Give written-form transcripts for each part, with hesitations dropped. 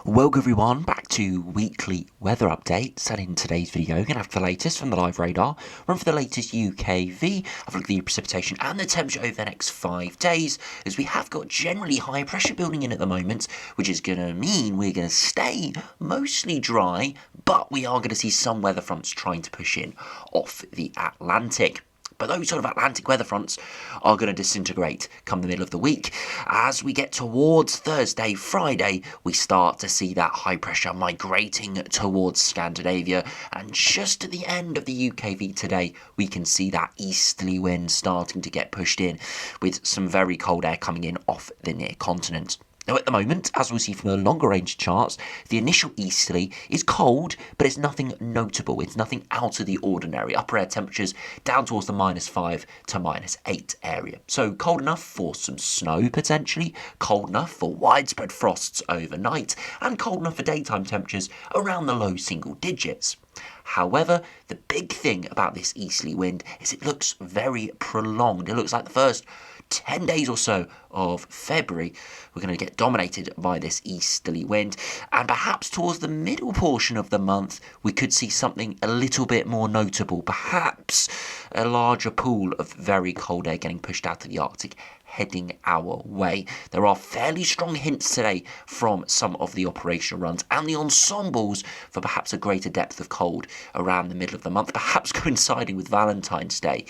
Welcome everyone back to weekly weather updates, and in today's video we're going to have the latest from the live radar, run for the latest UKV, have a look at the precipitation and the temperature over the next 5 days, as we have got generally high pressure building in at the moment, which is going to mean we're going to stay mostly dry, but we are going to see some weather fronts trying to push in off the Atlantic. But those sort of Atlantic weather fronts are going to disintegrate come the middle of the week. As we get towards Thursday, Friday, we start to see that high pressure migrating towards Scandinavia. And just at the end of the UKV today, we can see that easterly wind starting to get pushed in, with some very cold air coming in off the near continent. Now at the moment, as we'll see from the longer range charts, the initial easterly is cold, but it's nothing notable. It's nothing out of the ordinary. Upper air temperatures down towards the -5 to -8 area. So cold enough for some snow potentially, cold enough for widespread frosts overnight, and cold enough for daytime temperatures around the low single digits. However, the big thing about this easterly wind is it looks very prolonged. It looks like the first 10 days or so of February, we're going to get dominated by this easterly wind, and perhaps towards the middle portion of the month, we could see something a little bit more notable, perhaps a larger pool of very cold air getting pushed out to the Arctic, heading our way. There are fairly strong hints today from some of the operational runs and the ensembles for perhaps a greater depth of cold around the middle of the month, perhaps coinciding with Valentine's Day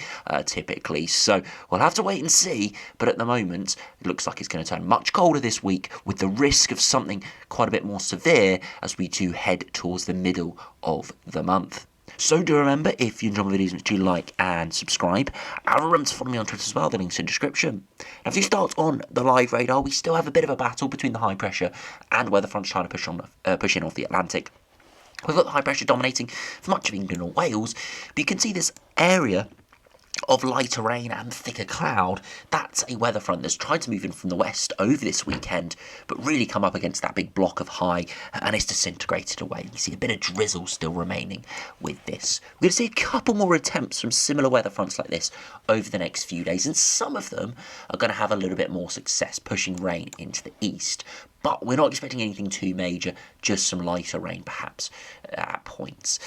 typically. So we'll have to wait and see, but at the moment it looks like it's going to turn much colder this week, with the risk of something quite a bit more severe as we do head towards the middle of the month. So do remember, if you enjoy my videos, do like and subscribe. And remember to follow me on Twitter as well, the link's in the description. Now, if you start on the live radar, we still have a bit of a battle between the high pressure and weather fronts trying to push in off the Atlantic. We've got the high pressure dominating for much of England or Wales, but you can see this area of lighter rain and thicker cloud. That's a weather front that's tried to move in from the west over this weekend, but really come up against that big block of high, and it's disintegrated away. You see a bit of drizzle still remaining with this. We're going to see a couple more attempts from similar weather fronts like this over the next few days, and some of them are going to have a little bit more success pushing rain into the east. But we're not expecting anything too major, just some lighter rain perhaps at points.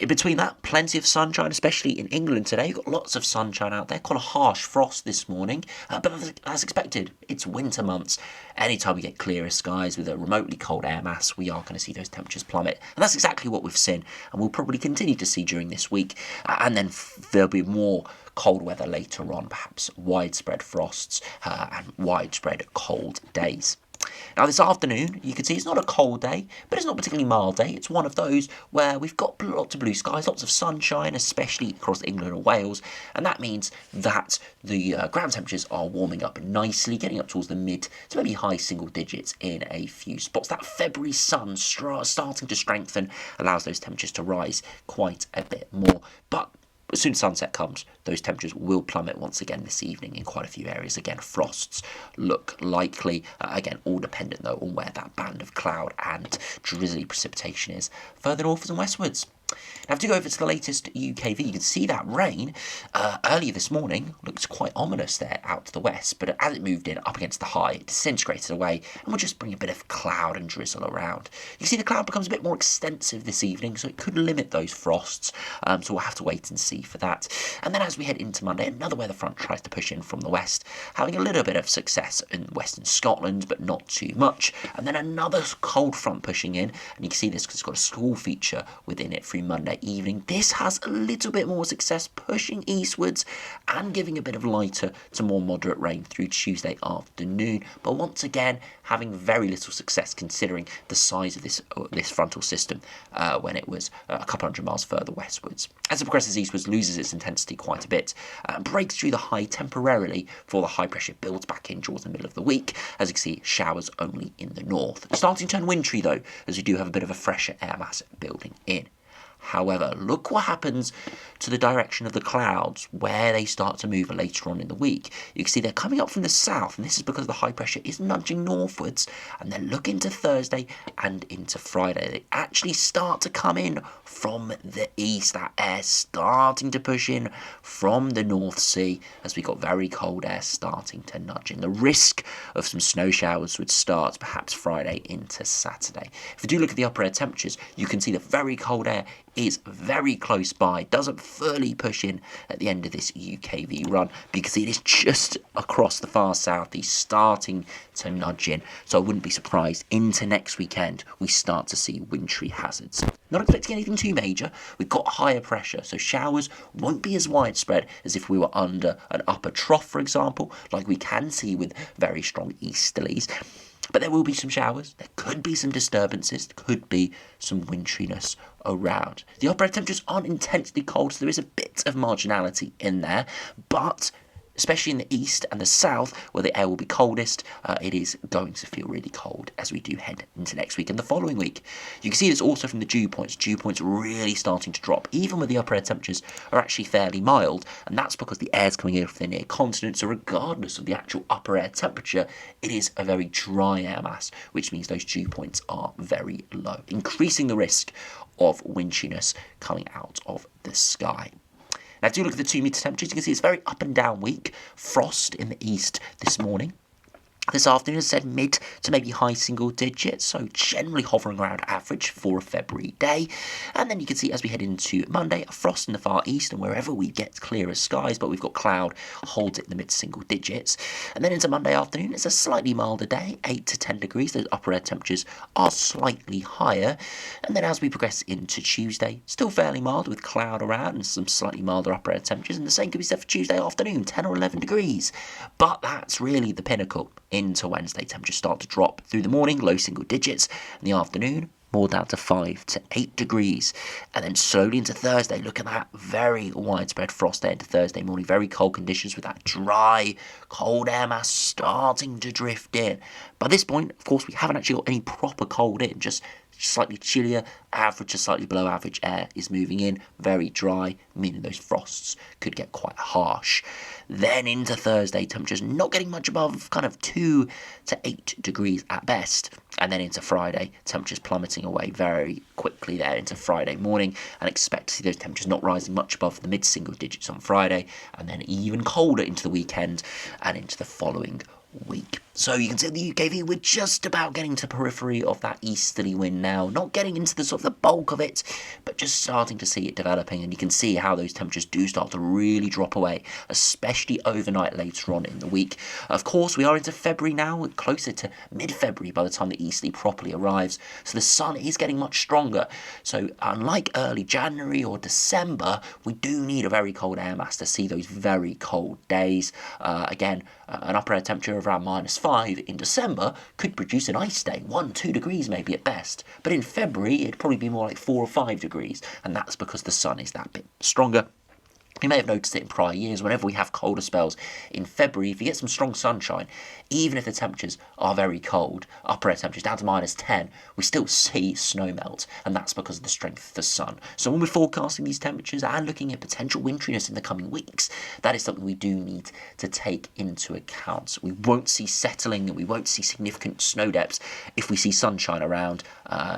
In between that, plenty of sunshine, especially in England today. You've got lots of sunshine out there, quite a harsh frost this morning, but as expected, it's winter months. Anytime we get clearer skies with a remotely cold air mass, we are going to see those temperatures plummet. And that's exactly what we've seen, and we'll probably continue to see during this week. And then there'll be more cold weather later on, perhaps widespread frosts and widespread cold days. Now this afternoon, you can see it's not a cold day, but it's not a particularly mild day. It's one of those where we've got lots of blue skies, lots of sunshine, especially across England and Wales, and that means that the ground temperatures are warming up nicely, getting up towards the mid to maybe high single digits in a few spots. That February sun starting to strengthen allows those temperatures to rise quite a bit more, but as soon as sunset comes, those temperatures will plummet once again this evening in quite a few areas. Again, frosts look likely. Again, all dependent though on where that band of cloud and drizzly precipitation is further northwards and westwards. Now, if you go over to the latest UKV, you can see that rain earlier this morning looks quite ominous there out to the west, but as it moved in up against the high, it disintegrated away and will just bring a bit of cloud and drizzle around. You can see the cloud becomes a bit more extensive this evening, so it could limit those frosts, so we'll have to wait and see for that. And then as we head into Monday, another weather front tries to push in from the west, having a little bit of success in western Scotland, but not too much. And then another cold front pushing in, and you can see this because it's got a squall feature within it through Monday evening. This has a little bit more success pushing eastwards and giving a bit of lighter to more moderate rain through Tuesday afternoon, but once again having very little success considering the size of this frontal system when it was a couple hundred miles further westwards. As it progresses eastwards, loses its intensity quite a bit, breaks through the high temporarily before the high pressure builds back in towards the middle of the week. As you can see, showers only in the north. Starting to turn wintry though, as we do have a bit of a fresher air mass building in. However, look what happens to the direction of the clouds, where they start to move later on in the week. You can see they're coming up from the south, and this is because the high pressure is nudging northwards, and then look into Thursday and into Friday. They actually start to come in from the east. That air starting to push in from the North Sea as we got very cold air starting to nudge in. The risk of some snow showers would start perhaps Friday into Saturday. If we do look at the upper air temperatures, you can see the very cold air is very close by, doesn't fully push in at the end of this UKV run because it is just across the far southeast, starting to nudge in. So I wouldn't be surprised into next weekend we start to see wintry hazards. Not expecting anything too major. We've got higher pressure, so showers won't be as widespread as if we were under an upper trough, for example, like we can see with very strong easterlies. But there will be some showers, there could be some disturbances, there could be some wintriness around. The upper air temperatures aren't intensely cold, so there is a bit of marginality in there, but especially in the east and the south, where the air will be coldest, it is going to feel really cold as we do head into next week and the following week. You can see this also from the dew points. Dew points really starting to drop, even when the upper air temperatures are actually fairly mild, and that's because the air's coming in from the near continent, so regardless of the actual upper air temperature, it is a very dry air mass, which means those dew points are very low, increasing the risk of wintriness coming out of the sky. Now, do look at the 2 metre temperatures. You can see it's very up and down week. Frost in the east this morning. This afternoon, as I said, mid to maybe high single digits, so generally hovering around average for a February day. And then you can see as we head into Monday, a frost in the far east, and wherever we get clearer skies, but we've got cloud, holds it in the mid single digits. And then into Monday afternoon, it's a slightly milder day, 8 to 10 degrees. Those upper air temperatures are slightly higher. And then as we progress into Tuesday, still fairly mild with cloud around and some slightly milder upper air temperatures. And the same could be said for Tuesday afternoon, 10 or 11 degrees. But that's really the pinnacle. Into Wednesday, temperatures start to drop through the morning, low single digits. In the afternoon, more down to 5 to 8 degrees. And then slowly into Thursday, look at that very widespread frost there into Thursday morning. Very cold conditions with that dry, cold air mass starting to drift in. By this point, of course, we haven't actually got any proper cold in, just slightly chillier, average to slightly below average air is moving in, very dry, meaning those frosts could get quite harsh. Then into Thursday, temperatures not getting much above kind of 2 to 8 degrees at best. And then into Friday, temperatures plummeting away very quickly there into Friday morning, and expect to see those temperatures not rising much above the mid-single digits on Friday, and then even colder into the weekend and into the following week. So you can see the UKV, we're just about getting to periphery of that easterly wind now, not getting into the sort of the bulk of it, but just starting to see it developing, and you can see how those temperatures do start to really drop away, especially overnight later on in the week. Of course, we are into February now, we're closer to mid-February by the time the easterly properly arrives, so the sun is getting much stronger. So unlike early January or December, we do need a very cold air mass to see those very cold days. Again, an upper air temperature of around -5 in December could produce an ice day, 1-2 degrees maybe at best. But in February, it'd probably be more like 4 or 5 degrees, and that's because the sun is that bit stronger. You may have noticed it in prior years, whenever we have colder spells in February, if you get some strong sunshine, even if the temperatures are very cold, upper air temperatures down to -10, we still see snow melt, and that's because of the strength of the sun. So when we're forecasting these temperatures and looking at potential wintriness in the coming weeks, that is something we do need to take into account. We won't see settling, and we won't see significant snow depths if we see sunshine around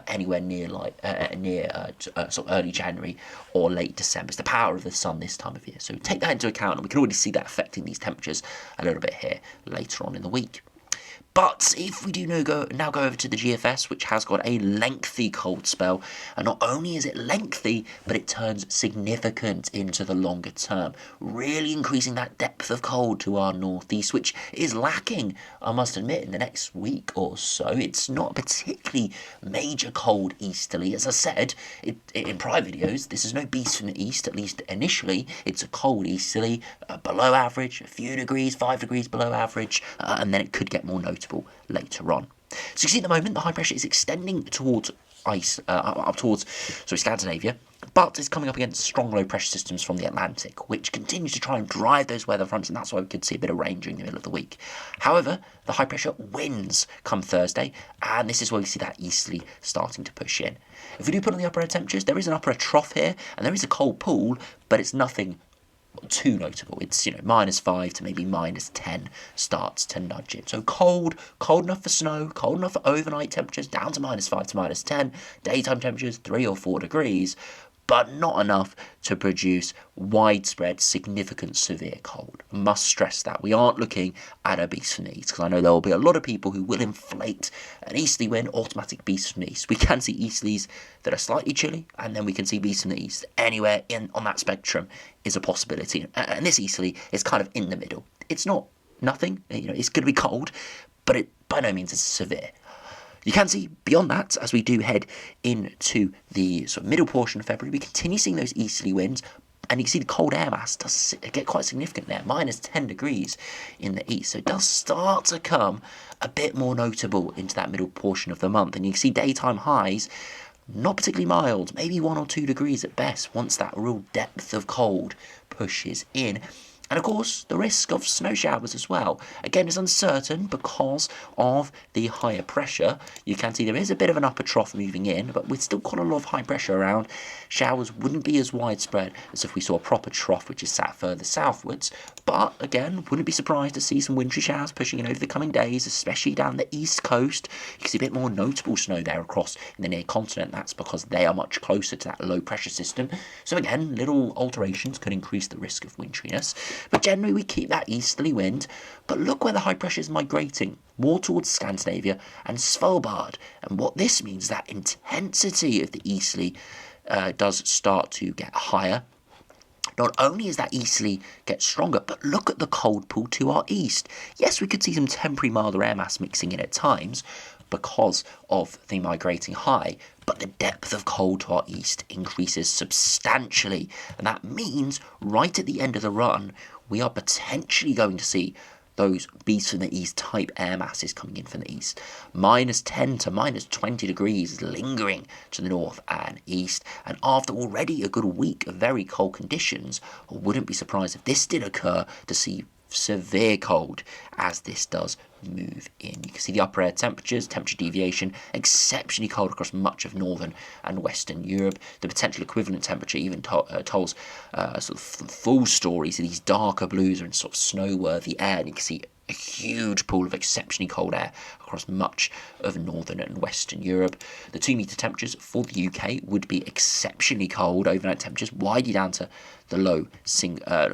anywhere near sort of early January or late December. It's the power of the sun this time of year. So take that into account, and we can already see that affecting these temperatures a little bit here later on in the week. But if we do now go over to the GFS, which has got a lengthy cold spell, and not only is it lengthy, but it turns significant into the longer term, really increasing that depth of cold to our northeast, which is lacking, I must admit, in the next week or so. It's not a particularly major cold easterly. As I said in prior videos, this is no beast from the east, at least initially. It's a cold easterly, below average, a few degrees, 5 degrees below average, and then it could get more notable later on. So you see at the moment the high pressure is extending towards up towards Scandinavia. But it's coming up against strong low pressure systems from the Atlantic, which continue to try and drive those weather fronts, and that's why we could see a bit of rain during the middle of the week. However, the high pressure winds come Thursday, and this is where we see that easterly starting to push in. If we do put on the upper air temperatures, there is an upper air trough here, and there is a cold pool, but it's nothing too notable. It's, -5 to maybe -10 starts to nudge it. So cold enough for snow, cold enough for overnight temperatures, down to -5 to -10, daytime temperatures 3 or 4 degrees, but not enough to produce widespread, significant, severe cold. I must stress that. We aren't looking at a beast from the east, because I know there will be a lot of people who will inflate an easterly wind, automatic beast from the east. We can see easterlies that are slightly chilly, and then we can see beasts from the east. Anywhere on that spectrum is a possibility, and this easterly is kind of in the middle. It's not nothing, it's going to be cold, but it by no means is severe. You can see beyond that, as we do head into the sort of middle portion of February, we continue seeing those easterly winds, and you can see the cold air mass does get quite significant there, -10 degrees in the east. So it does start to come a bit more notable into that middle portion of the month, and you can see daytime highs not particularly mild, maybe 1 or 2 degrees at best, once that real depth of cold pushes in. And of course, the risk of snow showers as well. Again, is uncertain because of the higher pressure. You can see there is a bit of an upper trough moving in, but we've still got a lot of high pressure around. Showers wouldn't be as widespread as if we saw a proper trough which is sat further southwards. But again, wouldn't be surprised to see some wintry showers pushing in over the coming days, especially down the east coast. You can see a bit more notable snow there across in the near continent. That's because they are much closer to that low pressure system. So again, little alterations could increase the risk of wintriness. But generally we keep that easterly wind. But look where the high pressure is migrating, more towards Scandinavia and Svalbard. And what this means is that intensity of the easterly does start to get higher. Not only is that easterly get stronger, but look at the cold pool to our east. Yes, we could see some temporary milder air mass mixing in at times because of the migrating high, but the depth of cold to our east increases substantially. And that means right at the end of the run, we are potentially going to see those beasts from the east type air masses coming in from the east. -10 to -20 degrees lingering to the north and east. And after already a good week of very cold conditions, I wouldn't be surprised if this did occur to see severe cold as this does move in. You can see the upper air temperatures, temperature deviation, exceptionally cold across much of northern and western Europe. The potential equivalent temperature even tells sort of full stories. These darker blues are in sort of snow-worthy air, and you can see a huge pool of exceptionally cold air across much of northern and western Europe. The 2-metre temperatures for the UK would be exceptionally cold. Overnight temperatures widely down to the low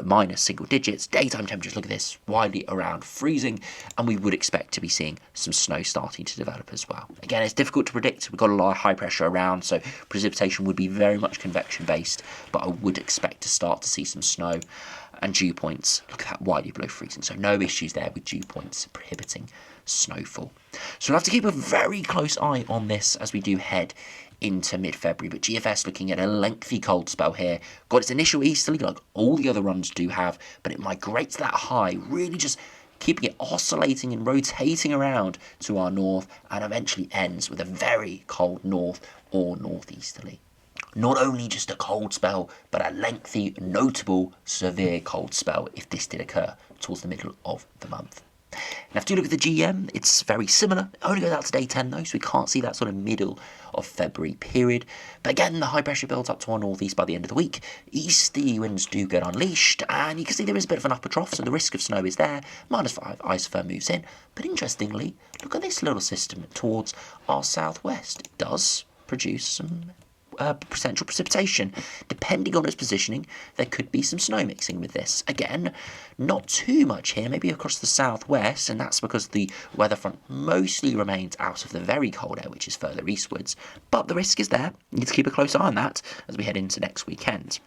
minus single digits. Daytime temperatures, look at this, widely around freezing, and we would expect to be seeing some snow starting to develop as well. Again, it's difficult to predict. We've got a lot of high pressure around, so precipitation would be very much convection based, but I would expect to start to see some snow. And dew points, look at that, widely below freezing, so no issues there with dew points prohibiting snowfall. So we'll have to keep a very close eye on this as we do head into mid-February, but GFS looking at a lengthy cold spell here. Got its initial easterly, like all the other runs do have, but it migrates that high, really just keeping it oscillating and rotating around to our north, and eventually ends with a very cold north or northeasterly. Not only just a cold spell, but a lengthy, notable, severe cold spell if this did occur towards the middle of the month. Now, if you look at the GM, it's very similar. It only goes out to day 10 though, so we can't see that sort of middle of February period. But again, the high pressure builds up to our northeast by the end of the week. Easterly winds do get unleashed, and you can see there is a bit of an upper trough, so the risk of snow is there. -5, isotherm moves in. But interestingly, look at this little system towards our southwest. It does produce some potential precipitation. Depending on its positioning, there could be some snow mixing with this. Again, not too much here, maybe across the southwest, and that's because the weather front mostly remains out of the very cold air, which is further eastwards. But the risk is there. You need to keep a close eye on that as we head into next weekend.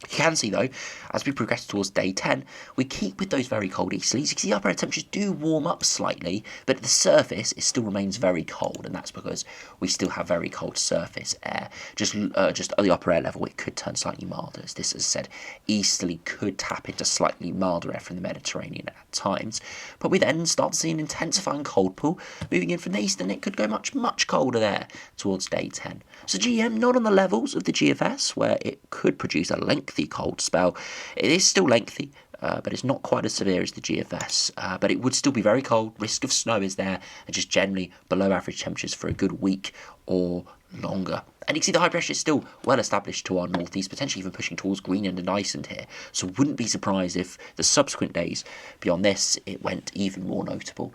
You can see though, as we progress towards day 10, we keep with those very cold easterlies. You can see upper air temperatures do warm up slightly, but at the surface it still remains very cold, and that's because we still have very cold surface air. Just at the upper air level, it could turn slightly milder. As this, as I said, easterly could tap into slightly milder air from the Mediterranean at times. But we then start to see an intensifying cold pool moving in from the east, and it could go much, much colder there towards day 10. So GM not on the levels of the GFS, where it could produce a lengthy cold spell. It is still lengthy, but it's not quite as severe as the GFS. But it would still be very cold. Risk of snow is there, and just generally below average temperatures for a good week or longer. And you can see the high pressure is still well established to our northeast, potentially even pushing towards Greenland and Iceland here. So wouldn't be surprised if the subsequent days beyond this, it went even more notable,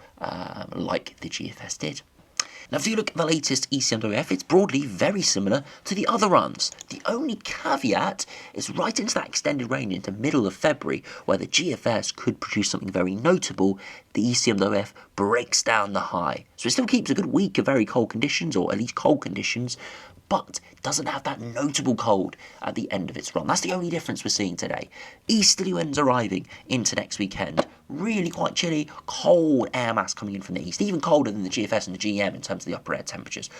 like the GFS did. Now, if you look at the latest ECMWF, it's broadly very similar to the other runs. The only caveat is right into that extended range into middle of February, where the GFS could produce something very notable. The ECMWF breaks down the high. So it still keeps a good week of very cold conditions, or at least cold conditions, but doesn't have that notable cold at the end of its run. That's the only difference we're seeing today. Easterly winds arriving into next weekend. Really quite chilly, cold air mass coming in from the east, even colder than the GFS and the GM in terms of the upper air temperatures.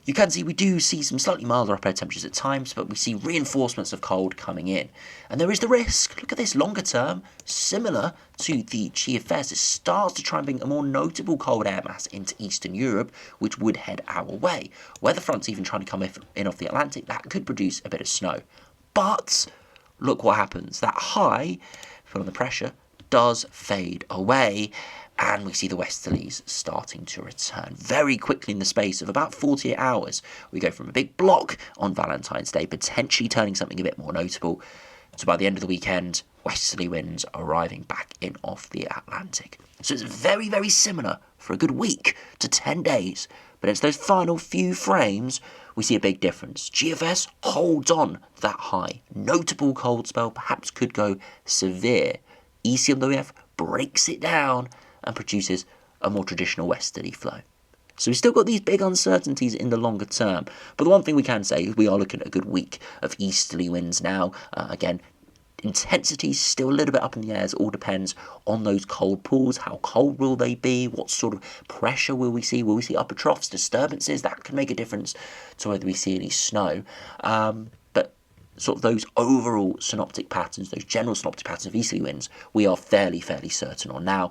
You can see we do see some slightly milder upper air temperatures at times, but we see reinforcements of cold coming in. And there is the risk, look at this, longer term, similar to the GFS, it starts to try and bring a more notable cold air mass into Eastern Europe, which would head our way. Weather fronts even trying to come in off the Atlantic, that could produce a bit of snow. But look what happens, that high from the pressure does fade away, and we see the westerlies starting to return very quickly in the space of about 48 hours. We go from a big block on Valentine's Day, potentially turning something a bit more notable, to by the end of the weekend, westerly winds arriving back in off the Atlantic. So it's very, very similar for a good week to 10 days, but it's those final few frames we see a big difference. GFS holds on to that high. Notable cold spell, perhaps could go severe. ECMWF breaks it down and produces a more traditional westerly flow. So we've still got these big uncertainties in the longer term, but the one thing we can say is we are looking at a good week of easterly winds now. Again, intensity is still a little bit up in the air. It all depends on those cold pools. How cold will they be? What sort of pressure will we see? Will we see upper troughs, disturbances? That can make a difference to whether we see any snow. But sort of those overall synoptic patterns, those general synoptic patterns of easterly winds, we are fairly certain on now.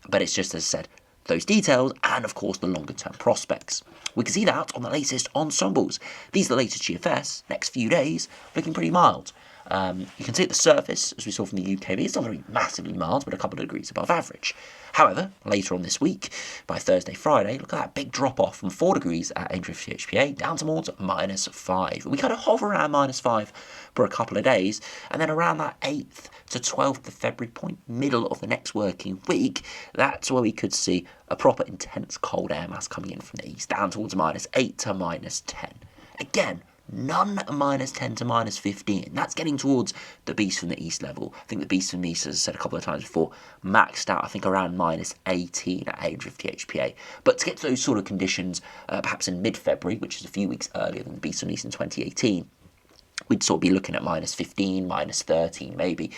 But it's just, as I said, those details and, of course, the longer-term prospects. We can see that on the latest ensembles. These are the latest GFS. Next few days, looking pretty mild. You can see at the surface, as we saw from the UKV, it's not very massively mild, but a couple of degrees above average. However, later on this week, by Thursday, Friday, look at that big drop-off from 4 degrees at HPA down towards -5. We kind of hover around -5 for a couple of days, and then around that 8th to 12th of February point, middle of the next working week, that's where we could see a proper intense cold air mass coming in from the east, down towards -8 to -10. Again, none -10 to -15. That's getting towards the beast from the east level. I think the beast from the east, as I said a couple of times before, maxed out, I think, around -18 at HPA. But to get to those sort of conditions, perhaps in mid-February, which is a few weeks earlier than the beast from the east in 2018, we'd sort of be looking at -15, -13 maybe.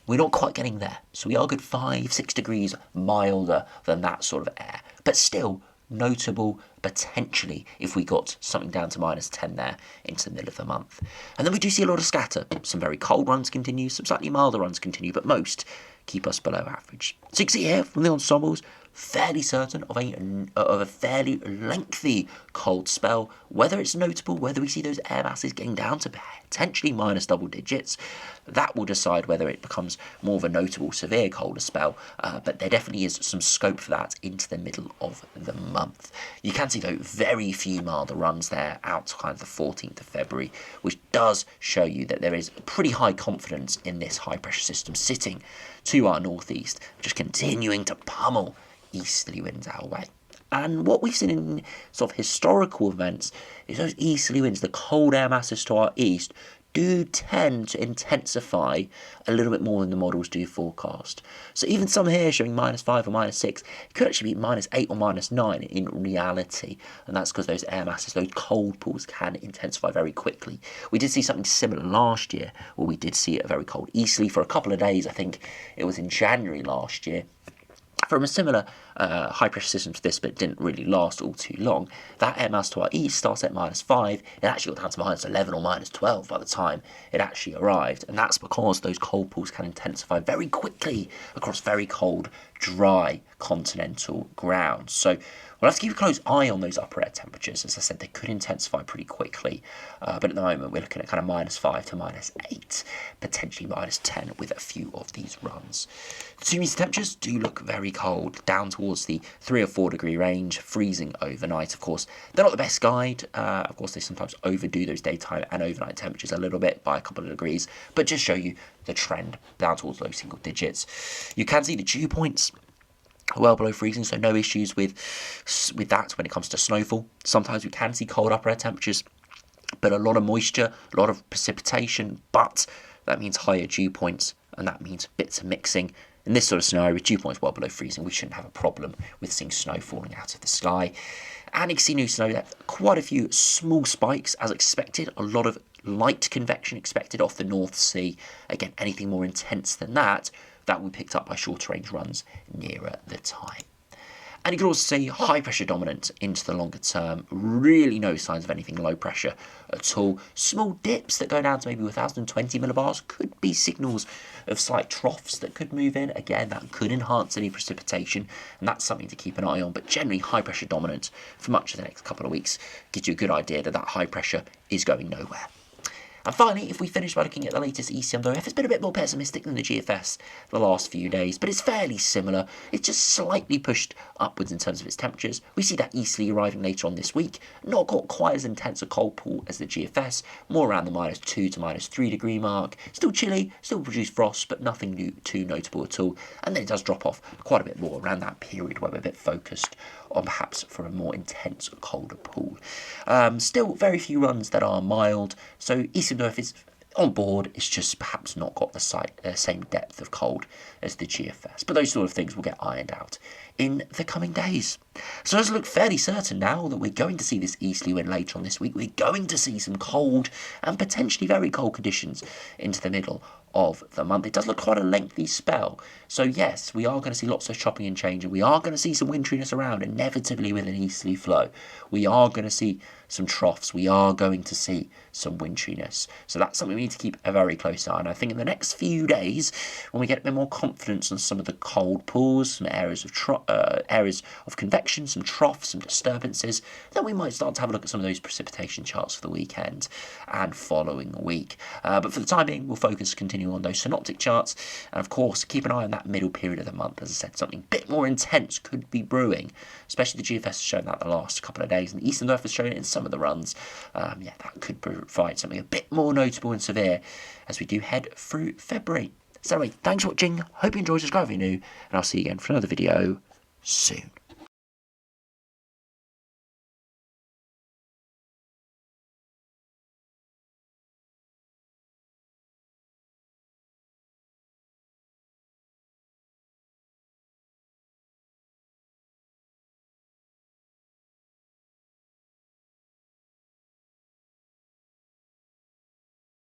We're not quite getting there. So we are a good 5-6 degrees milder than that sort of air. But still notable, potentially, if we got something down to -10 there into the middle of the month. And then we do see a lot of scatter. Some very cold runs continue, some slightly milder runs continue, but most keep us below average. So you can see here from the ensembles, fairly certain of a fairly lengthy cold spell. Whether it's notable, whether we see those air masses getting down to potentially minus double digits, that will decide whether it becomes more of a notable severe colder spell, but there definitely is some scope for that into the middle of the month. You can see though very few milder runs there out to kind of the 14th of February, which does show you that there is pretty high confidence in this high pressure system sitting to our northeast, just continuing to pummel easterly winds our way. And what we've seen in sort of historical events is those easterly winds, the cold air masses to our east, do tend to intensify a little bit more than the models do forecast. So even some here showing -5 or -6, it could actually be -8 or -9 in reality. And that's because those air masses, those cold pools, can intensify very quickly. We did see something similar last year, where we did see a very cold easterly for a couple of days. I think it was in January last year. From a similar high pressure system to this, but it didn't really last all too long. That air mass to our east starts at -5. It actually got down to -11 or -12 by the time it actually arrived. And that's because those cold pools can intensify very quickly across very cold, dry continental ground. So we'll have to keep a close eye on those upper air temperatures. As I said, they could intensify pretty quickly. But at the moment, we're looking at kind of -5 to -8, potentially -10 with a few of these runs. The 2 meter temperatures do look very cold, down towards the 3 or 4 degree range, freezing overnight. Of course, they're not the best guide. Of course, they sometimes overdo those daytime and overnight temperatures a little bit by a couple of degrees, but just show you the trend down towards low single digits. You can see the dew points well below freezing, so no issues with that when it comes to snowfall. Sometimes we can see cold upper air temperatures, but a lot of moisture, a lot of precipitation, but that means higher dew points, and that means bits of mixing. In this sort of scenario, with dew points well below freezing, we shouldn't have a problem with seeing snow falling out of the sky. And you can see new snow depth, quite a few small spikes as expected, a lot of light convection expected off the North Sea. Again, anything more intense than that will be picked up by shorter range runs nearer the time. And you can also see high pressure dominant into the longer term. Really no signs of anything low pressure at all. Small dips that go down to maybe 1020 millibars could be signals of slight troughs that could move in. Again, that could enhance any precipitation, and that's something to keep an eye on. But generally, high pressure dominant for much of the next couple of weeks gives you a good idea that that high pressure is going nowhere. And finally, if we finish by looking at the latest ECMWF, it's been a bit more pessimistic than the GFS the last few days, but it's fairly similar. It's just slightly pushed upwards in terms of its temperatures. We see that easterly arriving later on this week. Not got quite as intense a cold pool as the GFS, more around the -2 to -3 degree mark. Still chilly, still produce frost, but nothing too notable at all. And then it does drop off quite a bit more around that period where we're a bit focused on perhaps for a more intense colder pool. Still very few runs that are mild, so ECMWF is on board. It's just perhaps not got the same depth of cold as the GFS, but those sort of things will get ironed out in the coming days. So it does look fairly certain now that we're going to see this easterly wind later on this week. We're going to see some cold and potentially very cold conditions into the middle of the month. It does look quite a lengthy spell. So yes, we are going to see lots of chopping and changing. We are going to see some wintriness around, inevitably with an easterly flow. We are going to see some troughs. We are going to see some wintriness. So that's something we need to keep a very close eye on. I think in the next few days, when we get a bit more confidence on some of the cold pools, some areas of convection, some troughs, some disturbances, then we might start to have a look at some of those precipitation charts for the weekend and following week. But for the time being, we'll continue on those synoptic charts, and of course keep an eye on that middle period of the month. As I said, something a bit more intense could be brewing, especially the GFS has shown that the last couple of days, and the ECMWF has shown it in some of the runs. That could provide something a bit more notable and severe as we do head through February. So anyway, thanks for watching, hope you enjoyed, subscribe if you're new, and I'll see you again for another video soon.